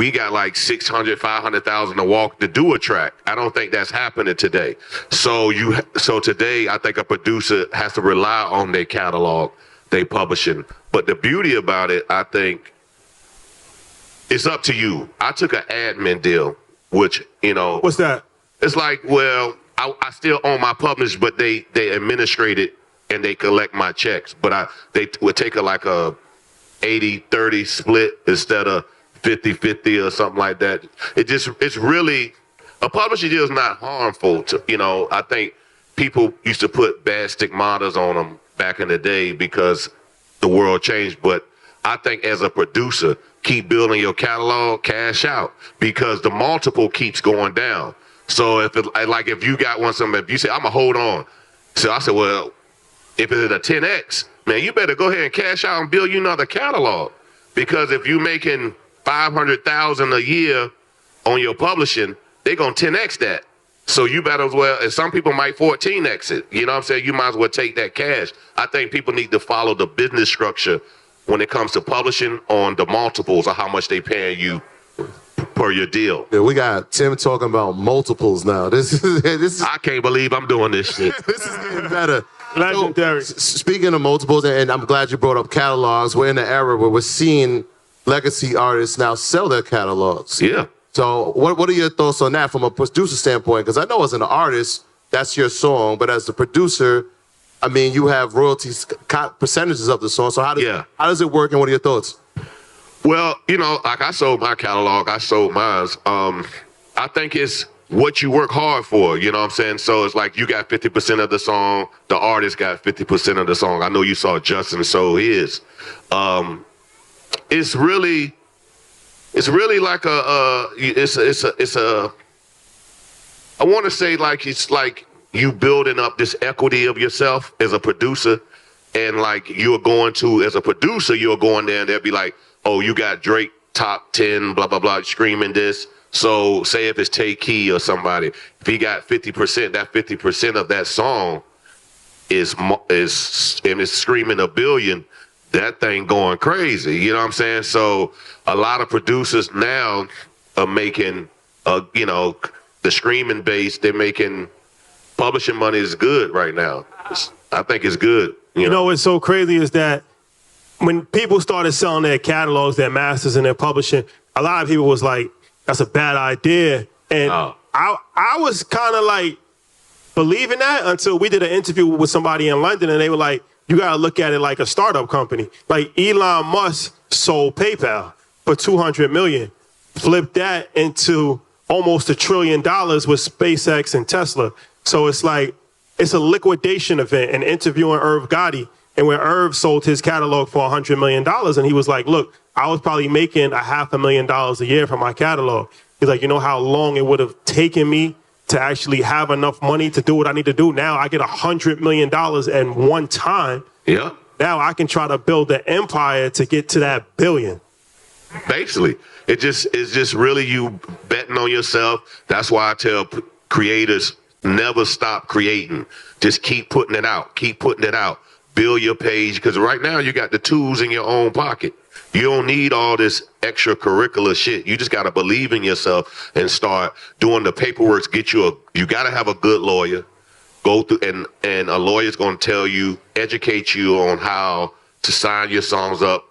we got like 600, 500,000 to walk to do a track. I don't think that's happening today. So today, I think a producer has to rely on their catalog, they publishing. But the beauty about it, I think, it's up to you. I took an admin deal, which, you know. What's that? It's like, well, I still own my publish, but they administrate it and they collect my checks. But they would take like a 80-30 split instead of 50-50 or something like that. It's really, a publishing deal is not harmful to, you know. I think people used to put bad stigmatas on them back in the day because the world changed. But I think as a producer, keep building your catalog, cash out, because the multiple keeps going down. So if you got if you say, I'm going to hold on. So I said, well, if it's a 10X, man, you better go ahead and cash out and build you another catalog. Because if you're making $500,000 a year on your publishing, they're going to 10X that. So you better as well, and some people might 14X it. You know what I'm saying? You might as well take that cash. I think people need to follow the business structure when it comes to publishing on the multiples of how much they paying you per your deal. Yeah, we got Tim talking about multiples now. This is I can't believe I'm doing this shit. This is getting better. Legendary. So, speaking of multiples, and I'm glad you brought up catalogs, we're in an era where we're seeing legacy artists now sell their catalogs. Yeah. So what are your thoughts on that from a producer standpoint? Because I know as an artist, that's your song, but as a producer, I mean, you have royalties, percentages of the song. So how does it work, and what are your thoughts? Well, you know, like I sold my catalog, I sold mine. I think it's what you work hard for, you know what I'm saying? So it's like you got 50% of the song, the artist got 50% of the song. I know you saw Justin sold his. It's really like I want to say like it's like you building up this equity of yourself as a producer, and like you're going to, as a producer, you're going there and they'll be like, oh, you got Drake top 10, blah, blah, blah, screaming this. So say if it's Tay Key or somebody, if he got 50%, that 50% of that song is screaming a billion, that thing going crazy. You know what I'm saying? So a lot of producers now are making, you know, the streaming base, they're making, publishing money is good right now. I think it's good. You know what's so crazy is that when people started selling their catalogs, their masters, and their publishing, a lot of people was like, that's a bad idea. And I was kind of like believing that until we did an interview with somebody in London, and they were like, you got to look at it like a startup company. Like Elon Musk sold PayPal for $200 million, flipped that into almost $1 trillion with SpaceX and Tesla. So it's like, it's a liquidation event. And interviewing Irv Gotti, and where Irv sold his catalog for $100 million, and he was like, look, I was probably making $500,000 a year from my catalog. He's like, you know how long it would have taken me to actually have enough money to do what I need to do? Now I get $100 million at one time. Yeah. Now I can try to build an empire to get to that billion. Basically, it's just really you betting on yourself. That's why I tell creators, never stop creating. Just keep putting it out. Keep putting it out. Build your page, because right now you got the tools in your own pocket. You don't need all this extracurricular shit. You just got to believe in yourself and start doing the paperwork. You got to have a good lawyer. Go through, and a lawyer's going to tell you, educate you on how to sign your songs up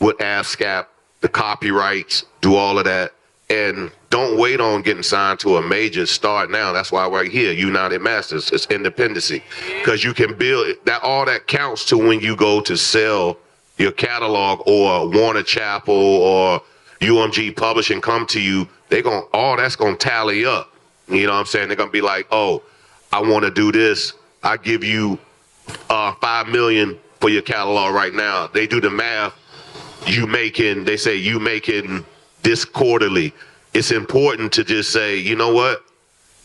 with ASCAP, the copyrights, do all of that. And don't wait on getting signed to a major. Start now. That's why right here, United Masters, it's independency. Because you can build that. All that counts to when you go to sell your catalog, or Warner Chappell or UMG Publishing come to you. All that's gonna tally up. You know what I'm saying? They're gonna be like, oh, I want to do this. I give you $5 million for your catalog right now. They do the math. They say you making this quarterly. It's important to just say, you know what?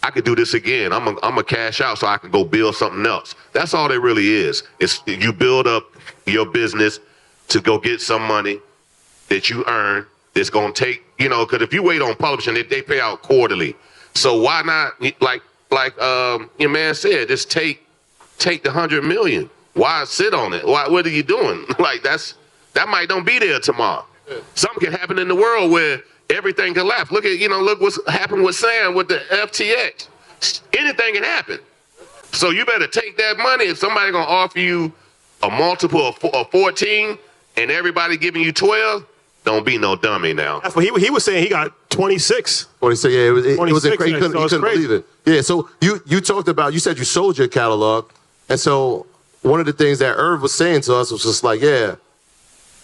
I could do this again. I'm a cash out so I can go build something else. That's all it really is. It's you build up your business to go get some money that you earn. It's gonna take, because if you wait on publishing, they pay out quarterly. So why not, like your man said, just take the $100 million. Why sit on it? What are you doing? Like that might don't be there tomorrow. Something can happen in the world where everything collapsed. Look what's happened with Sam with the FTX. Anything can happen. So you better take that money. If somebody gonna offer you a multiple of 14 and everybody giving you 12, don't be no dummy now. That's what he was saying. He got 26. 26, yeah, it was crazy. He couldn't crazy. believe it. Yeah, so you talked about, you said you sold your catalog. And so one of the things that Irv was saying to us was just like, yeah,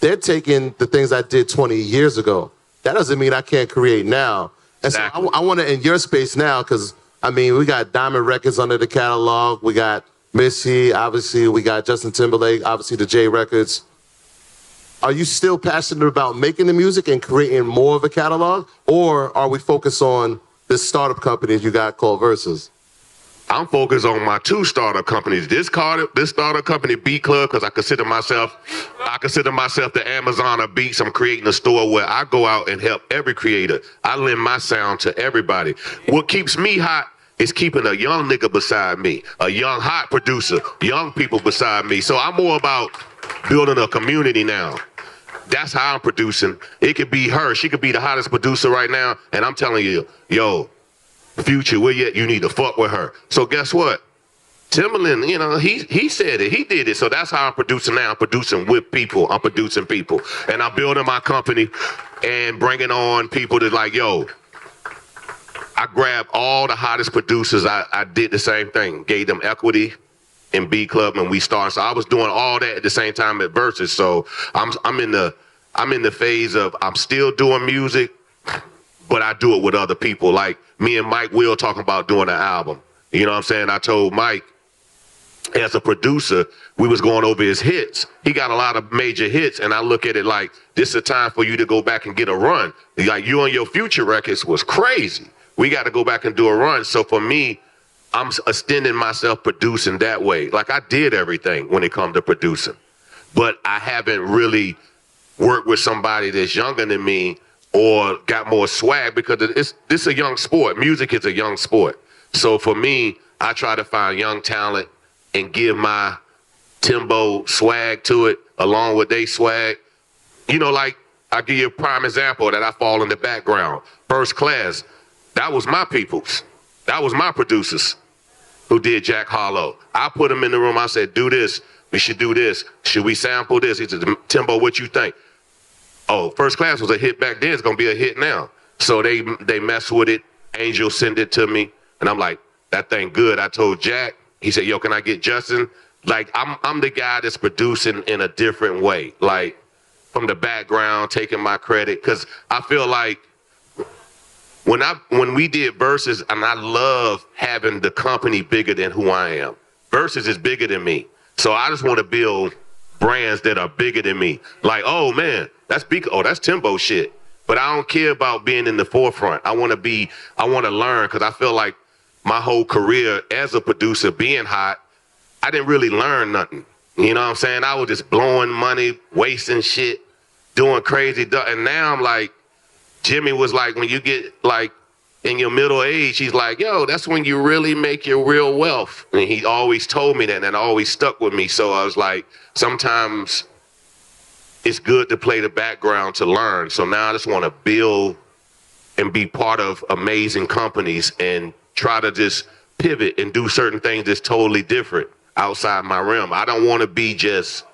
they're taking the things I did 20 years ago. That doesn't mean I can't create now. And exactly. So I want to, in your space now, because, I mean, we got Diamond Records under the catalog. We got Missy, obviously. We got Justin Timberlake, obviously the J Records. Are you still passionate about making the music and creating more of a catalog? Or are we focused on this startup company you got called Versus? I'm focused on my 2 startup companies. This startup company, Beat Club, because I consider myself the Amazon of beats. I'm creating a store where I go out and help every creator. I lend my sound to everybody. What keeps me hot is keeping a young nigga beside me, a young hot producer, young people beside me. So I'm more about building a community now. That's how I'm producing. It could be her. She could be the hottest producer right now. And I'm telling you, yo, Future, where you at? You need to fuck with her. So guess what? Timbaland, he said it. He did it. So that's how I'm producing now. I'm producing with people. I'm producing people. And I'm building my company and bringing on people that like, yo, I grabbed all the hottest producers. I did the same thing. Gave them equity in B Club and we started. So I was doing all that at the same time at Versus. So I'm in the phase of I'm still doing music, but I do it with other people. Like me and Mike Will talking about doing an album. You know what I'm saying? I told Mike, as a producer, we was going over his hits. He got a lot of major hits, and I look at it like, this is a time for you to go back and get a run. Like you and your Future records was crazy. We got to go back and do a run. So for me, I'm extending myself producing that way. Like I did everything when it comes to producing, but I haven't really worked with somebody that's younger than me or got more swag because this is a young sport. Music is a young sport. So for me, I try to find young talent and give my Timbo swag to it along with they swag. Like I'll give you a prime example that I fall in the background. First Class, that was my peoples. That was my producers who did Jack Harlow. I put them in the room. I said, do this. We should do this. Should we sample this? He said, Timbo, what you think? Oh, First Class was a hit back then. It's going to be a hit now. So they messed with it. Angel sent it to me. And I'm like, that thing good. I told Jack. He said, yo, can I get Justin? Like, I'm the guy that's producing in a different way. Like, from the background, taking my credit. Because I feel like when we did Versus, and I love having the company bigger than who I am. Versus is bigger than me. So I just want to build brands that are bigger than me. Like, oh, man. That's Timbo shit. But I don't care about being in the forefront. I want to learn because I feel like my whole career as a producer being hot, I didn't really learn nothing. You know what I'm saying? I was just blowing money, wasting shit, doing crazy stuff. And now I'm like, Jimmy was like, when you get like in your middle age, he's like, yo, that's when you really make your real wealth. And he always told me that and it always stuck with me. So I was like, sometimes it's good to play the background to learn. So now I just want to build and be part of amazing companies and try to just pivot and do certain things that's totally different outside my realm. I don't want to be just,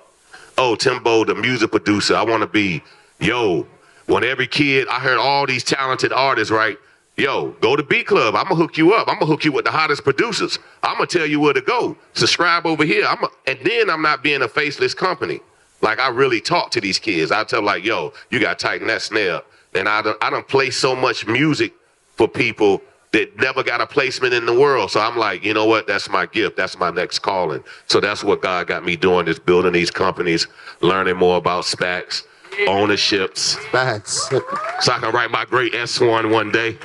oh, Timbo, the music producer. I want to be, yo, when every kid, I heard all these talented artists, right? Yo, go to B Club. I'm going to hook you up. I'm going to hook you with the hottest producers. I'm going to tell you where to go. Subscribe over here. And then I'm not being a faceless company. Like, I really talk to these kids. I tell them, like, yo, you got to tighten that snare. And I done play so much music for people that never got a placement in the world. So I'm like, you know what? That's my gift. That's my next calling. So that's what God got me doing, is building these companies, learning more about SPACs, ownerships. SPACs. So I can write my great S1 one day.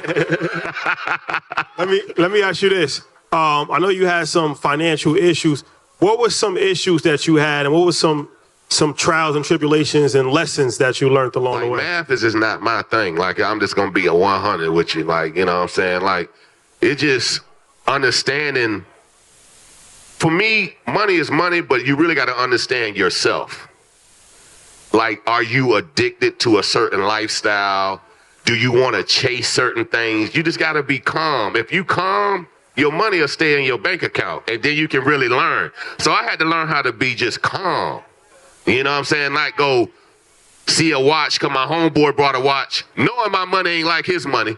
Let me ask you this. I know you had some financial issues. What were some issues that you had, and what was some trials and tribulations and lessons that you learned along the way? Math is just not my thing. Like, I'm just going to be a 100 with you. Like, you know what I'm saying? Like, it just understanding. For me, money is money, but you really got to understand yourself. Like, are you addicted to a certain lifestyle? Do you want to chase certain things? You just got to be calm. If you calm, your money will stay in your bank account, and then you can really learn. So I had to learn how to be just calm. You know what I'm saying? Like go see a watch, because my homeboy brought a watch, knowing my money ain't like his money.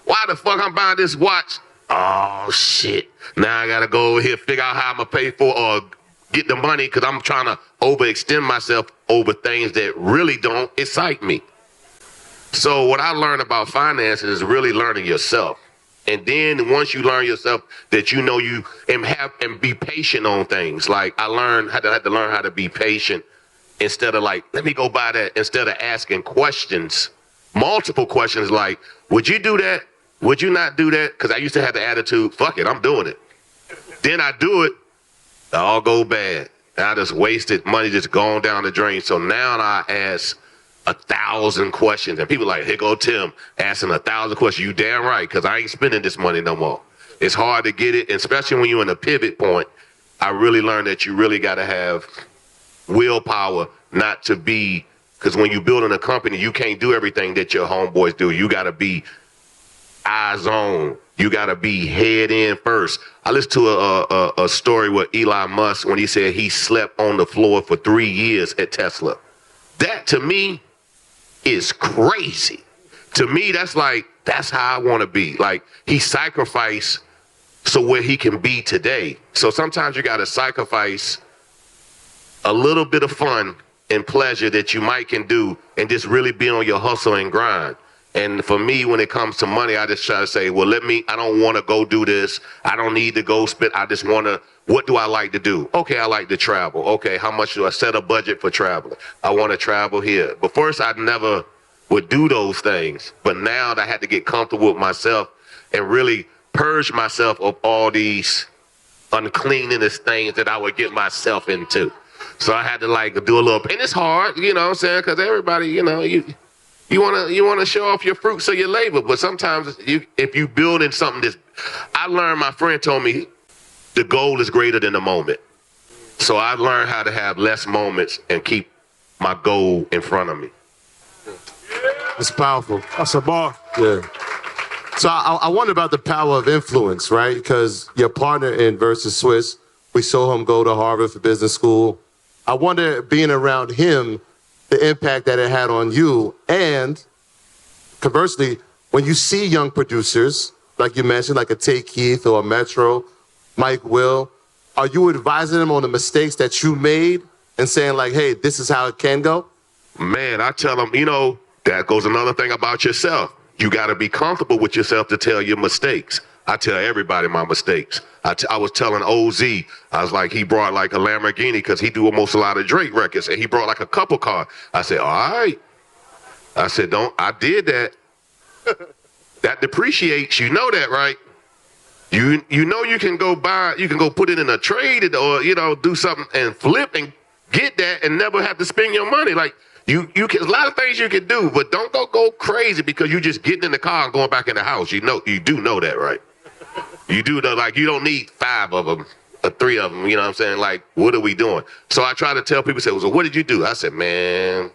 Why the fuck I'm buying this watch? Oh, shit. Now I got to go over here, figure out how I'm going to pay for or get the money because I'm trying to overextend myself over things that really don't excite me. So what I learned about finances is really learning yourself. And then once you learn yourself that you know you and be patient on things. Like I had to learn how to be patient instead of like, let me go buy that, instead of asking questions, multiple questions like, would you do that? Would you not do that? Because I used to have the attitude, fuck it, I'm doing it. Then I do it, it all go bad. And I just wasted money, just gone down the drain. So now I ask 1,000 questions. And people like, here go Tim, asking 1,000 questions. You damn right, because I ain't spending this money no more. It's hard to get it, and especially when you're in a pivot point. I really learned that you really got to have willpower not to be, because when you're building a company, you can't do everything that your homeboys do. You got to be eyes on. You got to be head in first. I listened to a story with Elon Musk when he said he slept on the floor for 3 years at Tesla. That to me is crazy. To me, that's how I want to be. Like he sacrificed so where he can be today. So sometimes you got to sacrifice a little bit of fun and pleasure that you might can do and just really be on your hustle and grind. And for me, when it comes to money, I just try to say, well, I don't want to go do this. I don't need to go spend. I just want to, what do I like to do? Okay, I like to travel. Okay, how much do I set a budget for traveling? I want to travel here. But first, I never would do those things. But now I had to get comfortable with myself and really purge myself of all these uncleanliness things that I would get myself into. So I had to do a little, and it's hard, you know what I'm saying? Because everybody, you want to show off your fruits of your labor, but sometimes if you build in something I learned, my friend told me, the goal is greater than the moment. So I learned how to have less moments and keep my goal in front of me. It's powerful. That's a bar. Yeah. So I wonder about the power of influence, right? Because your partner in Versus Swiss, we saw him go to Harvard for business school. I wonder, being around him, the impact that it had on you. And conversely, when you see young producers, like you mentioned, like a Tay Keith or a Metro, Mike Will, are you advising them on the mistakes that you made and saying like, hey, this is how it can go? Man, I tell them, that goes another thing about yourself. You got to be comfortable with yourself to tell your mistakes. I tell everybody my mistakes. I was telling OZ, I was like, he brought like a Lamborghini because he do almost a lot of Drake records, and he brought like a couple car. I said, all right. I said, I did that. That depreciates, you know that, right? You know you can go put it in a trade or, do something and flip and get that and never have to spend your money. Like you can, a lot of things you can do, but don't go crazy because you just getting in the car and going back in the house. You do know that, right? You do know, you don't need 5 of them or 3 of them, you know what I'm saying? Like, what are we doing? So I try to tell people, say, well, what did you do? I said, man,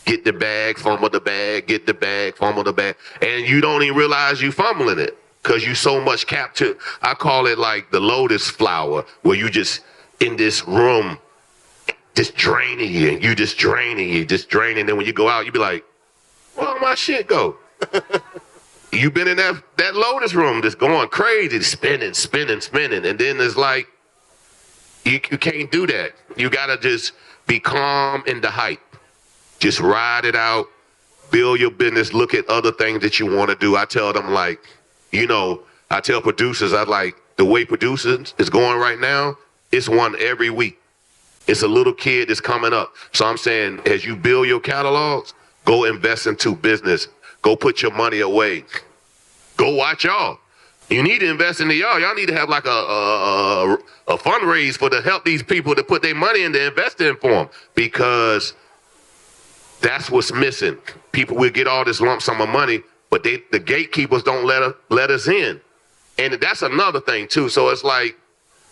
get the bag, fumble the bag, get the bag, fumble the bag. And you don't even realize you fumbling it because you so much captured. I call it like the lotus flower, where you just in this room, just draining you, and you just draining. And when you go out, you be like, where my shit go? You've been in that lotus room just going crazy, spinning. And then it's like, you can't do that. You got to just be calm in the hype. Just ride it out, build your business, look at other things that you want to do. I tell them I tell producers, the way producers is going right now, it's one every week. It's a little kid that's coming up. So I'm saying, as you build your catalogs, go invest into business. Go put your money away. Go watch y'all. You need to invest into y'all. Y'all need to have like a fundraise to help these people to put their money in to invest in for them, because that's what's missing. People will get all this lump sum of money, but the gatekeepers don't let us in. And that's another thing too. So it's like,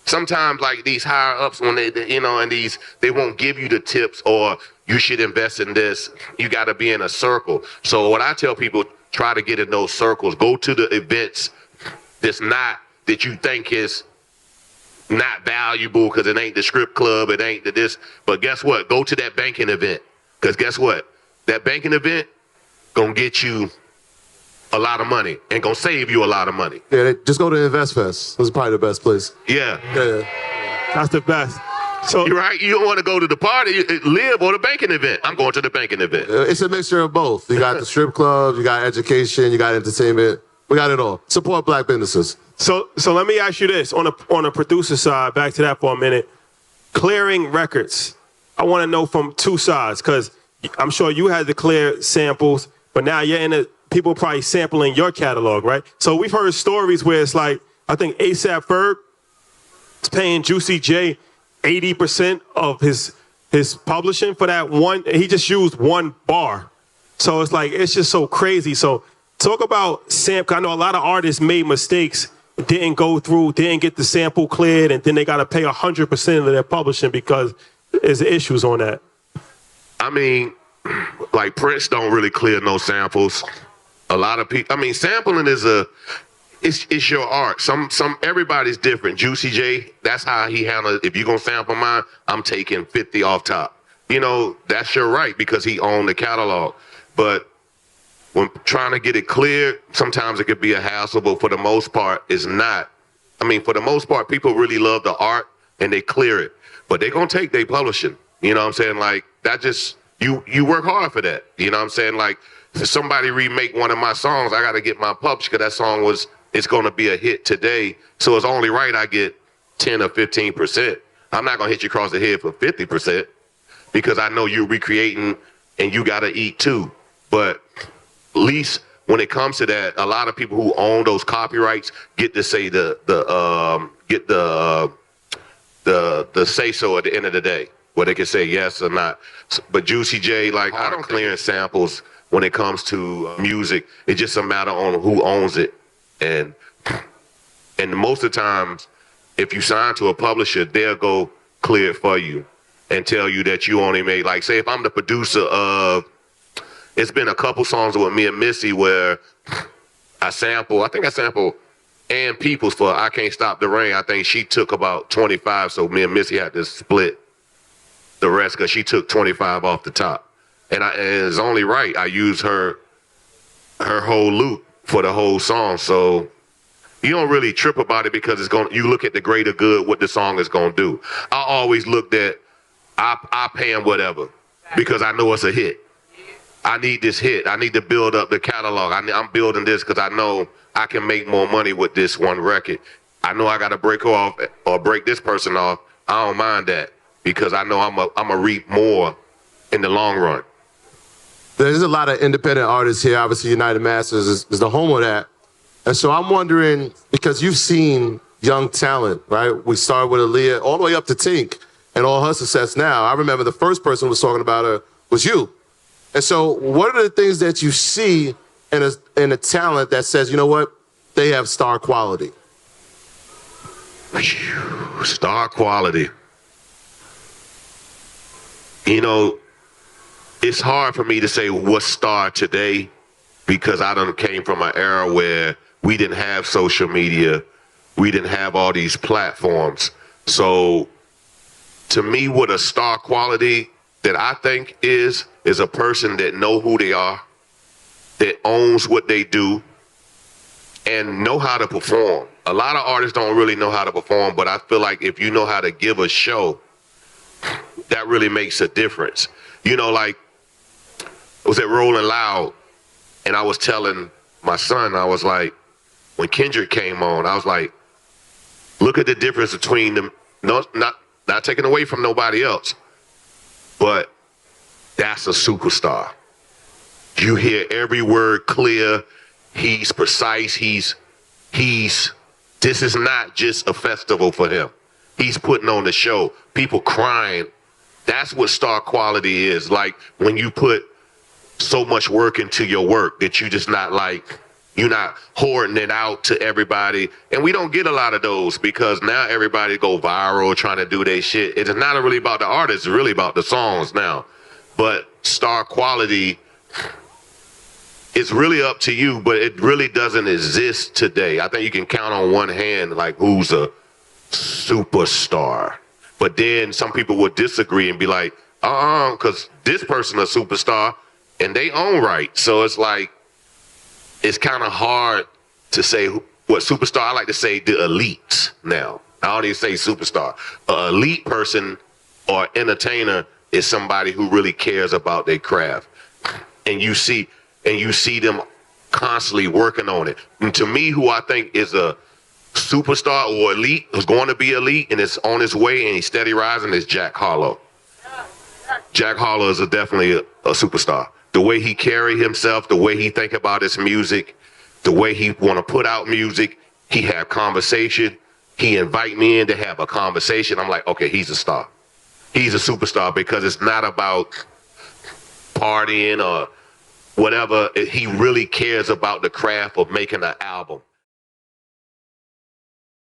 sometimes like these higher ups when they won't give you the tips, or you should invest in this. You got to be in a circle. So what I tell people, try to get in those circles. Go to the events that you think is not valuable because it ain't the strip club, it ain't this. But guess what? Go to that banking event. Because guess what? That banking event gonna get you a lot of money and gonna save you a lot of money. Yeah, just go to InvestFest. This is probably the best place. Yeah. That's the best. So you're right. You don't want to go to the party, live or the banking event. I'm going to the banking event. It's a mixture of both. You got the strip clubs, you got education, you got entertainment. We got it all. Support black businesses. So let me ask you this on a producer side. Back to that for a minute. Clearing records. I want to know from two sides because I'm sure you had to clear samples, but now you're in people probably sampling your catalog, right? So we've heard stories where it's like I think ASAP Ferg is paying Juicy J 80% of his publishing for that one. He just used one bar. So it's like it's just so crazy. So talk about sample. I know a lot of artists made mistakes. Didn't go through, didn't get the sample cleared, and then they got to pay 100% of their publishing because there's issues on that. I mean, like Prince don't really clear no samples. A lot of people, I mean, sampling is it's your art. Everybody's different. Juicy J, that's how he handles it. If you're going to sample mine, I'm taking 50 off top. You know, that's your right because he owned the catalog. But when trying to get it cleared, sometimes it could be a hassle, but for the most part, it's not. I mean, for the most part, people really love the art and they clear it, but they're going to take their publishing. You know what I'm saying? Like, that just, you work hard for that. You know what I'm saying? Like, if somebody remake one of my songs, I got to get my published because that song it's going to be a hit today. So it's only right I get 10 or 15%. I'm not going to hit you across the head for 50% because I know you're recreating and you got to eat too. But at least when it comes to that, a lot of people who own those copyrights get to say the say so at the end of the day, where they can say yes or not. But Juicy J, like, I don't clearing samples when it comes to music. It's just a matter on who owns it, and most of the times, if you sign to a publisher, they'll go clear it for you and tell you that you only made, like, say if I'm the producer of. It's been a couple songs with me and Missy where I sample Ann Peoples for I Can't Stop the Rain. I think she took about 25, so me and Missy had to split the rest because she took 25 off the top. And it's only right I use her whole loop for the whole song. So you don't really trip about it because you look at the greater good, what the song is going to do. I always looked at, I pay him whatever because I know it's a hit. I need this hit. I need to build up the catalog. I'm building this because I know I can make more money with this one record. I know I got to break her off or break this person off. I don't mind that because I know I'm a reap more in the long run. There's a lot of independent artists here. Obviously, United Masters is the home of that. And so I'm wondering, because you've seen young talent, right? We started with Aaliyah all the way up to Tink and all her success now. I remember the first person who was talking about her was you. And so what are the things that you see in a talent that says, you know what, they have star quality? Star quality. You know, it's hard for me to say what's star today because I done came from an era where we didn't have social media. We didn't have all these platforms. So to me, what a star quality that I think is a person that know who they are, that owns what they do, and know how to perform. A lot of artists don't really know how to perform, but I feel like if you know how to give a show, that really makes a difference. You know, like, I was at Rolling Loud, and I was telling my son, I was like, when Kendrick came on, I was like, look at the difference between them, not taking away from nobody else, but that's a superstar. You hear every word clear. He's precise. This is not just a festival for him. He's putting on the show. People crying. That's what star quality is. Like when you put so much work into your work that you just not like, you're not hoarding it out to everybody. And we don't get a lot of those because now everybody go viral trying to do their shit. It's not really about the artist. It's really about the songs now. But star quality is really up to you, but it really doesn't exist today. I think you can count on one hand like who's a superstar. But then some people would disagree and be like, because this person a superstar and they own right. So it's like, it's kind of hard to say what superstar. I like to say the elite now. I don't even say superstar. An elite person or entertainer is somebody who really cares about their craft. And you see them constantly working on it. And to me, who I think is a superstar or elite, who's going to be elite and is on his way and he's steady rising, is Jack Harlow. Jack Harlow is definitely a superstar. The way he carry himself, the way he think about his music, the way he want to put out music, he have conversation. He invite me in to have a conversation. I'm like, okay, he's a star. He's a superstar because it's not about partying or whatever. He really cares about the craft of making an album.